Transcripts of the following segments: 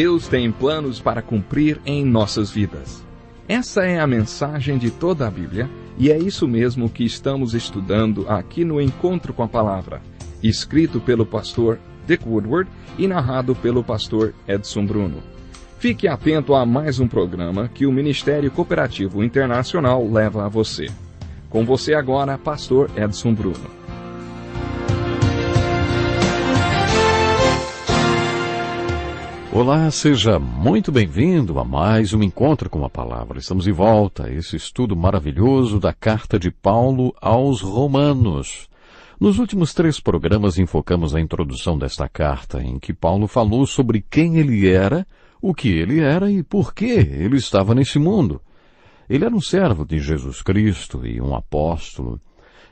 Deus tem planos para cumprir em nossas vidas. Essa é a mensagem de toda a Bíblia, e é isso mesmo que estamos estudando aqui no Encontro com a Palavra, escrito pelo pastor Dick Woodward e narrado pelo pastor Edson Bruno. Fique atento a mais um programa que o Ministério Cooperativo Internacional leva a você. Com você agora, pastor Edson Bruno. Olá, seja muito bem-vindo a mais um Encontro com a Palavra. Estamos de volta a esse estudo maravilhoso da carta de Paulo aos Romanos. Nos últimos 3 programas enfocamos a introdução desta carta, em que Paulo falou sobre quem ele era, o que ele era e por que ele estava nesse mundo. Ele era um servo de Jesus Cristo e um apóstolo.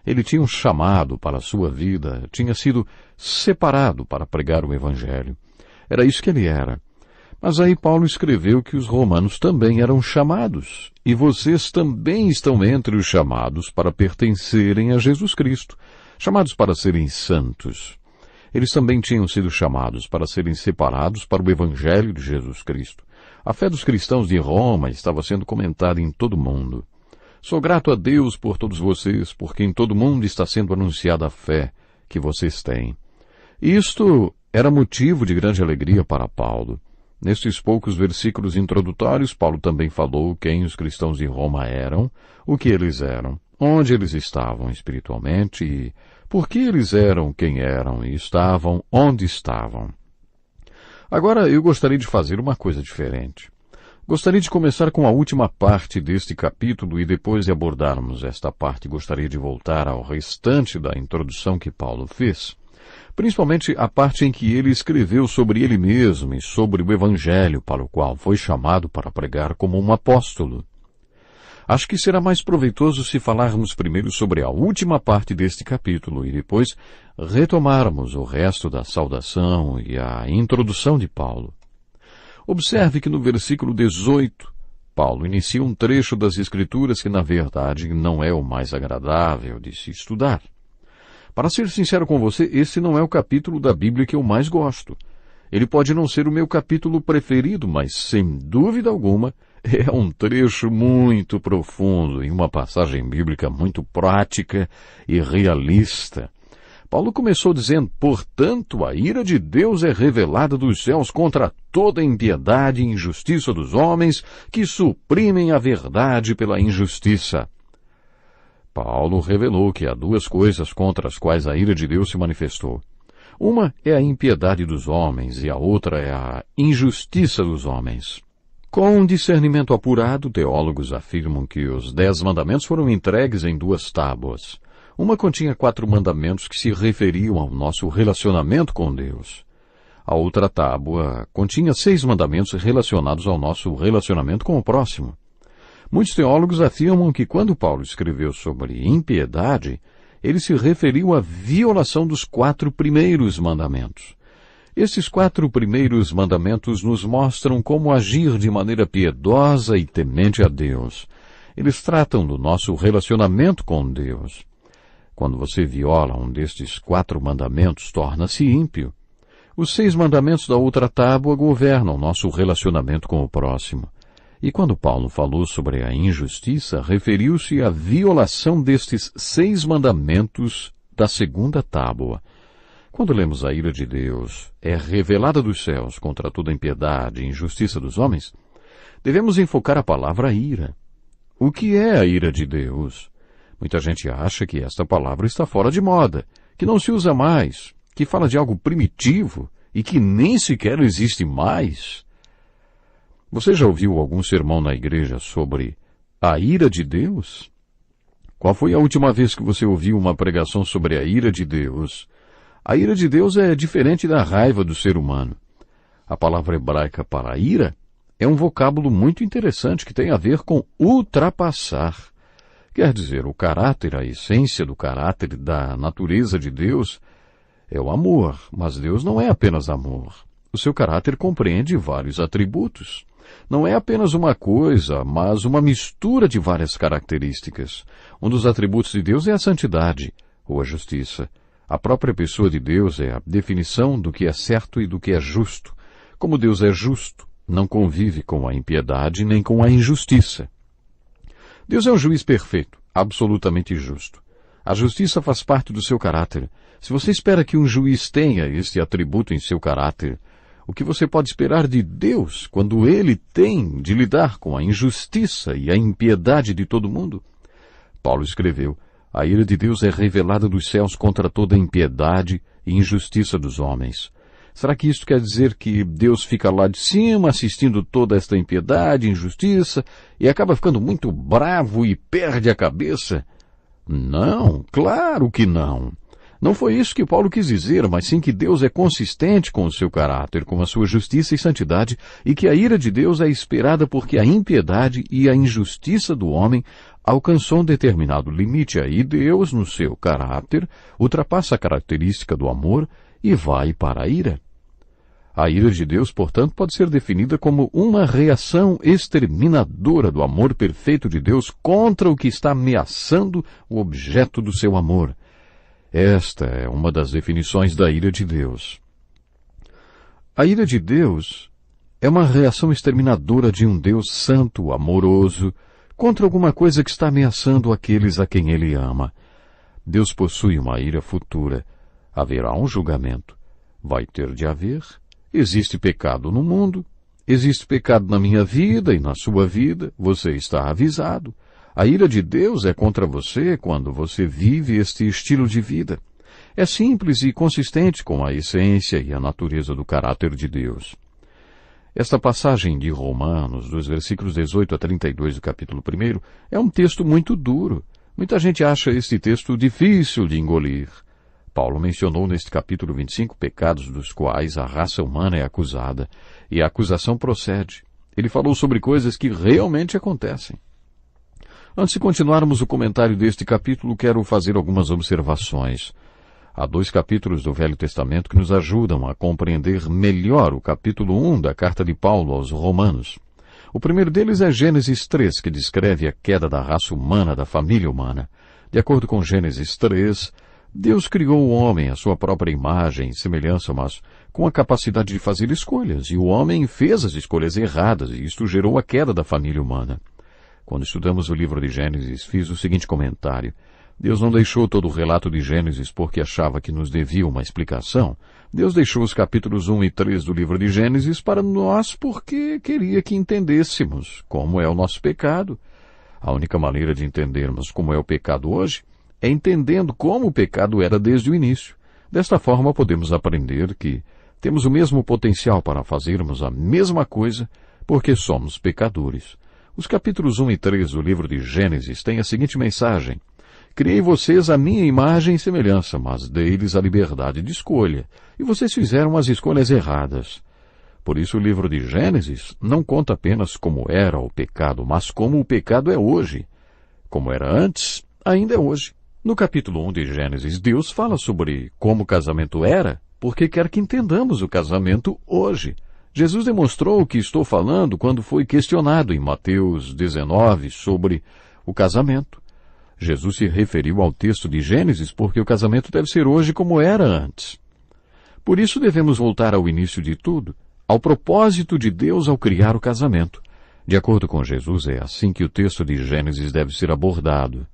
Ele tinha um chamado para a sua vida, tinha sido separado para pregar o Evangelho. Era isso que ele era. Mas aí Paulo escreveu que os romanos também eram chamados, e vocês também estão entre os chamados para pertencerem a Jesus Cristo, chamados para serem santos. Eles também tinham sido chamados para serem separados para o Evangelho de Jesus Cristo. A fé dos cristãos de Roma estava sendo comentada em todo o mundo. Sou grato a Deus por todos vocês, porque em todo o mundo está sendo anunciada a fé que vocês têm. Isto era motivo de grande alegria para Paulo. Nestes poucos versículos introdutórios, Paulo também falou quem os cristãos de Roma eram, o que eles eram, onde eles estavam espiritualmente e por que eles eram quem eram e estavam onde estavam. Agora eu gostaria de fazer uma coisa diferente. Gostaria de começar com a última parte deste capítulo e depois de abordarmos esta parte, gostaria de voltar ao restante da introdução que Paulo fez. Principalmente a parte em que ele escreveu sobre ele mesmo e sobre o Evangelho para o qual foi chamado para pregar como um apóstolo. Acho que será mais proveitoso se falarmos primeiro sobre a última parte deste capítulo e depois retomarmos o resto da saudação e a introdução de Paulo. Observe que no versículo 18, Paulo inicia um trecho das Escrituras que na verdade não é o mais agradável de se estudar. Para ser sincero com você, esse não é o capítulo da Bíblia que eu mais gosto. Ele pode não ser o meu capítulo preferido, mas, sem dúvida alguma, é um trecho muito profundo e uma passagem bíblica muito prática e realista. Paulo começou dizendo, portanto, a ira de Deus é revelada dos céus contra toda impiedade e injustiça dos homens que suprimem a verdade pela injustiça. Paulo revelou que há 2 coisas contra as quais a ira de Deus se manifestou. Uma é a impiedade dos homens e a outra é a injustiça dos homens. Com discernimento apurado, teólogos afirmam que os 10 mandamentos foram entregues em 2 tábuas. Uma continha 4 mandamentos que se referiam ao nosso relacionamento com Deus. A outra tábua continha 6 mandamentos relacionados ao nosso relacionamento com o próximo. Muitos teólogos afirmam que quando Paulo escreveu sobre impiedade, ele se referiu à violação dos 4 primeiros mandamentos. Esses 4 primeiros mandamentos nos mostram como agir de maneira piedosa e temente a Deus. Eles tratam do nosso relacionamento com Deus. Quando você viola um destes 4 mandamentos, torna-se ímpio. Os 6 mandamentos da outra tábua governam nosso relacionamento com o próximo. E quando Paulo falou sobre a injustiça, referiu-se à violação destes 6 mandamentos da segunda tábua. Quando lemos a ira de Deus é revelada dos céus contra toda impiedade e injustiça dos homens, devemos enfocar a palavra ira. O que é a ira de Deus? Muita gente acha que esta palavra está fora de moda, que não se usa mais, que fala de algo primitivo e que nem sequer existe mais. Você já ouviu algum sermão na igreja sobre a ira de Deus? Qual foi a última vez que você ouviu uma pregação sobre a ira de Deus? A ira de Deus é diferente da raiva do ser humano. A palavra hebraica para ira é um vocábulo muito interessante que tem a ver com ultrapassar. Quer dizer, o caráter, a essência do caráter da natureza de Deus é o amor, mas Deus não é apenas amor. O seu caráter compreende vários atributos. Não é apenas uma coisa, mas uma mistura de várias características. Um dos atributos de Deus é a santidade, ou a justiça. A própria pessoa de Deus é a definição do que é certo e do que é justo. Como Deus é justo, não convive com a impiedade nem com a injustiça. Deus é um juiz perfeito, absolutamente justo. A justiça faz parte do seu caráter. Se você espera que um juiz tenha este atributo em seu caráter, o que você pode esperar de Deus quando Ele tem de lidar com a injustiça e a impiedade de todo mundo? Paulo escreveu: a ira de Deus é revelada dos céus contra toda a impiedade e injustiça dos homens. Será que isso quer dizer que Deus fica lá de cima assistindo toda esta impiedade e injustiça e acaba ficando muito bravo e perde a cabeça? Não, claro que não. Não foi isso que Paulo quis dizer, mas sim que Deus é consistente com o seu caráter, com a sua justiça e santidade, e que a ira de Deus é esperada porque a impiedade e a injustiça do homem alcançou um determinado limite. Aí Deus, no seu caráter, ultrapassa a característica do amor e vai para a ira. A ira de Deus, portanto, pode ser definida como uma reação exterminadora do amor perfeito de Deus contra o que está ameaçando o objeto do seu amor. Esta é uma das definições da ira de Deus. A ira de Deus é uma reação exterminadora de um Deus santo, amoroso, contra alguma coisa que está ameaçando aqueles a quem Ele ama. Deus possui uma ira futura. Haverá um julgamento. Vai ter de haver. Existe pecado no mundo. Existe pecado na minha vida e na sua vida. Você está avisado. A ira de Deus é contra você quando você vive este estilo de vida. É simples e consistente com a essência e a natureza do caráter de Deus. Esta passagem de Romanos, dos versículos 18 a 32 do capítulo 1, é um texto muito duro. Muita gente acha este texto difícil de engolir. Paulo mencionou neste capítulo 25 pecados dos quais a raça humana é acusada, e a acusação procede. Ele falou sobre coisas que realmente acontecem. Antes de continuarmos o comentário deste capítulo, quero fazer algumas observações. Há 2 capítulos do Velho Testamento que nos ajudam a compreender melhor o capítulo 1 da carta de Paulo aos Romanos. O primeiro deles é Gênesis 3, que descreve a queda da raça humana, da família humana. De acordo com Gênesis 3, Deus criou o homem à sua própria imagem e semelhança, mas com a capacidade de fazer escolhas, e o homem fez as escolhas erradas, e isto gerou a queda da família humana. Quando estudamos o livro de Gênesis, fiz o seguinte comentário: Deus não deixou todo o relato de Gênesis porque achava que nos devia uma explicação. Deus deixou os capítulos 1 e 3 do livro de Gênesis para nós porque queria que entendêssemos como é o nosso pecado. A única maneira de entendermos como é o pecado hoje é entendendo como o pecado era desde o início. Desta forma podemos aprender que temos o mesmo potencial para fazermos a mesma coisa porque somos pecadores. Os capítulos 1 e 3 do livro de Gênesis têm a seguinte mensagem: Criei vocês à minha imagem e semelhança, mas dei-lhes a liberdade de escolha, e vocês fizeram as escolhas erradas. Por isso o livro de Gênesis não conta apenas como era o pecado, mas como o pecado é hoje. Como era antes, ainda é hoje. No capítulo 1 de Gênesis, Deus fala sobre como o casamento era, porque quer que entendamos o casamento hoje. Jesus demonstrou o que estou falando quando foi questionado em Mateus 19 sobre o casamento. Jesus se referiu ao texto de Gênesis porque o casamento deve ser hoje como era antes. Por isso devemos voltar ao início de tudo, ao propósito de Deus ao criar o casamento. De acordo com Jesus, é assim que o texto de Gênesis deve ser abordado.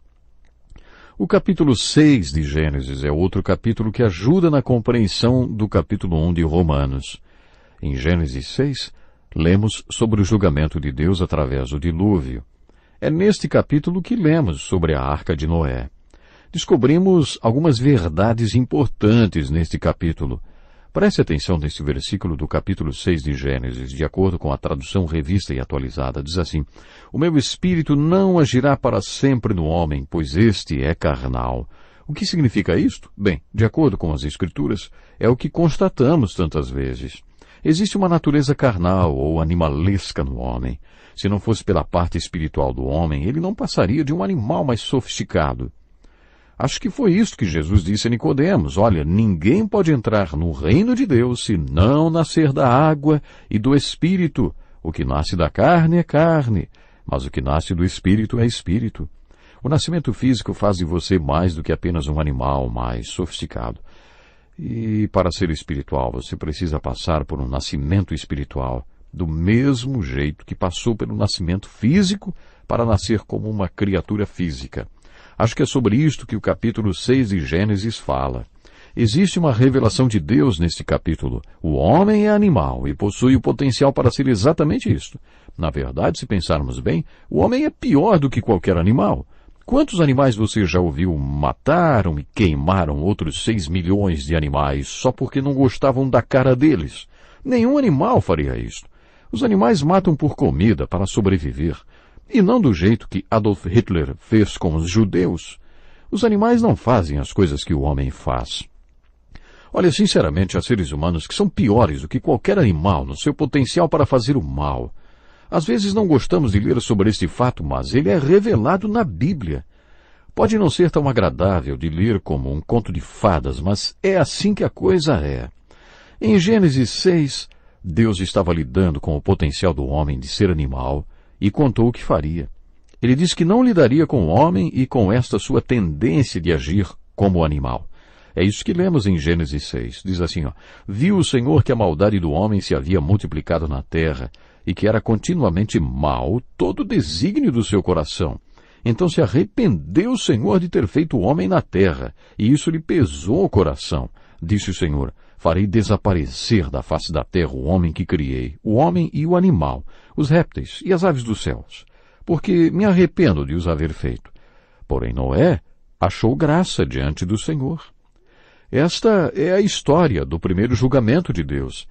O capítulo 6 de Gênesis é outro capítulo que ajuda na compreensão do capítulo 1 de Romanos. Em Gênesis 6, lemos sobre o julgamento de Deus através do dilúvio. É neste capítulo que lemos sobre a Arca de Noé. Descobrimos algumas verdades importantes neste capítulo. Preste atenção neste versículo do capítulo 6 de Gênesis, de acordo com a tradução revista e atualizada. Diz assim: O meu espírito não agirá para sempre no homem, pois este é carnal. O que significa isto? Bem, de acordo com as Escrituras, é o que constatamos tantas vezes. Existe uma natureza carnal ou animalesca no homem. Se não fosse pela parte espiritual do homem, ele não passaria de um animal mais sofisticado. Acho que foi isso que Jesus disse a Nicodemos: olha, ninguém pode entrar no reino de Deus se não nascer da água e do Espírito. O que nasce da carne é carne, mas o que nasce do Espírito é Espírito. O nascimento físico faz de você mais do que apenas um animal mais sofisticado. E para ser espiritual, você precisa passar por um nascimento espiritual, do mesmo jeito que passou pelo nascimento físico para nascer como uma criatura física. Acho que é sobre isto que o capítulo 6 de Gênesis fala. Existe uma revelação de Deus neste capítulo. O homem é animal e possui o potencial para ser exatamente isto. Na verdade, se pensarmos bem, o homem é pior do que qualquer animal. Quantos animais você já ouviu mataram e queimaram outros 6 milhões de animais só porque não gostavam da cara deles? Nenhum animal faria isto. Os animais matam por comida, para sobreviver. E não do jeito que Adolf Hitler fez com os judeus. Os animais não fazem as coisas que o homem faz. Olha, sinceramente, há seres humanos que são piores do que qualquer animal no seu potencial para fazer o mal. Às vezes não gostamos de ler sobre este fato, mas ele é revelado na Bíblia. Pode não ser tão agradável de ler como um conto de fadas, mas é assim que a coisa é. Em Gênesis 6, Deus estava lidando com o potencial do homem de ser animal e contou o que faria. Ele disse que não lidaria com o homem e com esta sua tendência de agir como animal. É isso que lemos em Gênesis 6. Diz assim, viu o Senhor que a maldade do homem se havia multiplicado na terra e que era continuamente mau todo o desígnio do seu coração. Então se arrependeu o Senhor de ter feito o homem na terra, e isso lhe pesou o coração. Disse o Senhor, farei desaparecer da face da terra o homem que criei, o homem e o animal, os répteis e as aves dos céus, porque me arrependo de os haver feito. Porém Noé achou graça diante do Senhor. Esta é a história do primeiro julgamento de Deus.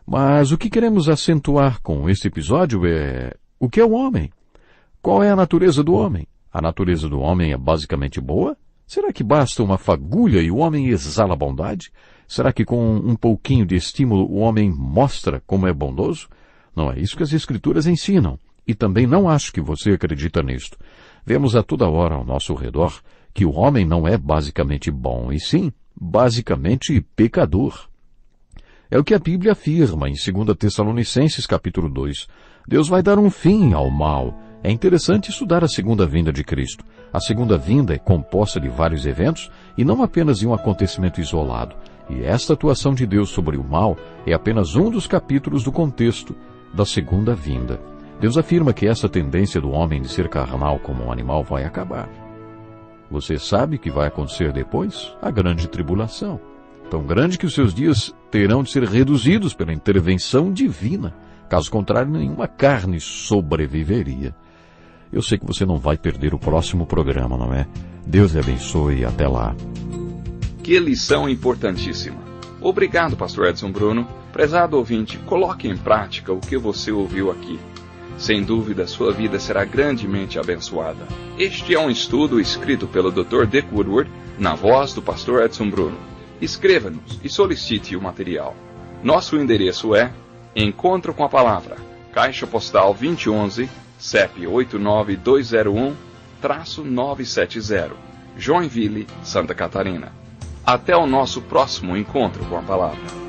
Mas o que queremos acentuar com este episódio é o que é o homem? Qual é a natureza do homem? A natureza do homem é basicamente boa? Será que basta uma fagulha e o homem exala a bondade? Será que com um pouquinho de estímulo o homem mostra como é bondoso? Não é isso que as Escrituras ensinam. E também não acho que você acredita nisto. Vemos a toda hora ao nosso redor que o homem não é basicamente bom, e sim, basicamente pecador. É o que a Bíblia afirma em 2 Tessalonicenses capítulo 2. Deus vai dar um fim ao mal. É interessante estudar a segunda vinda de Cristo. A segunda vinda é composta de vários eventos e não apenas de um acontecimento isolado. E esta atuação de Deus sobre o mal é apenas um dos capítulos do contexto da segunda vinda. Deus afirma que essa tendência do homem de ser carnal como um animal vai acabar. Você sabe o que vai acontecer depois? A grande tribulação. Tão grande que os seus dias terão de ser reduzidos pela intervenção divina. Caso contrário, nenhuma carne sobreviveria. Eu sei que você não vai perder o próximo programa, não é? Deus lhe abençoe e até lá. Que lição importantíssima. Obrigado, pastor Edson Bruno. Prezado ouvinte, coloque em prática o que você ouviu aqui. Sem dúvida, sua vida será grandemente abençoada. Este é um estudo escrito pelo Dr. Dick Woodward, na voz do pastor Edson Bruno. Escreva-nos e solicite o material. Nosso endereço é Encontro com a Palavra, Caixa Postal 2011, CEP 89201-970, Joinville, Santa Catarina. Até o nosso próximo Encontro com a Palavra.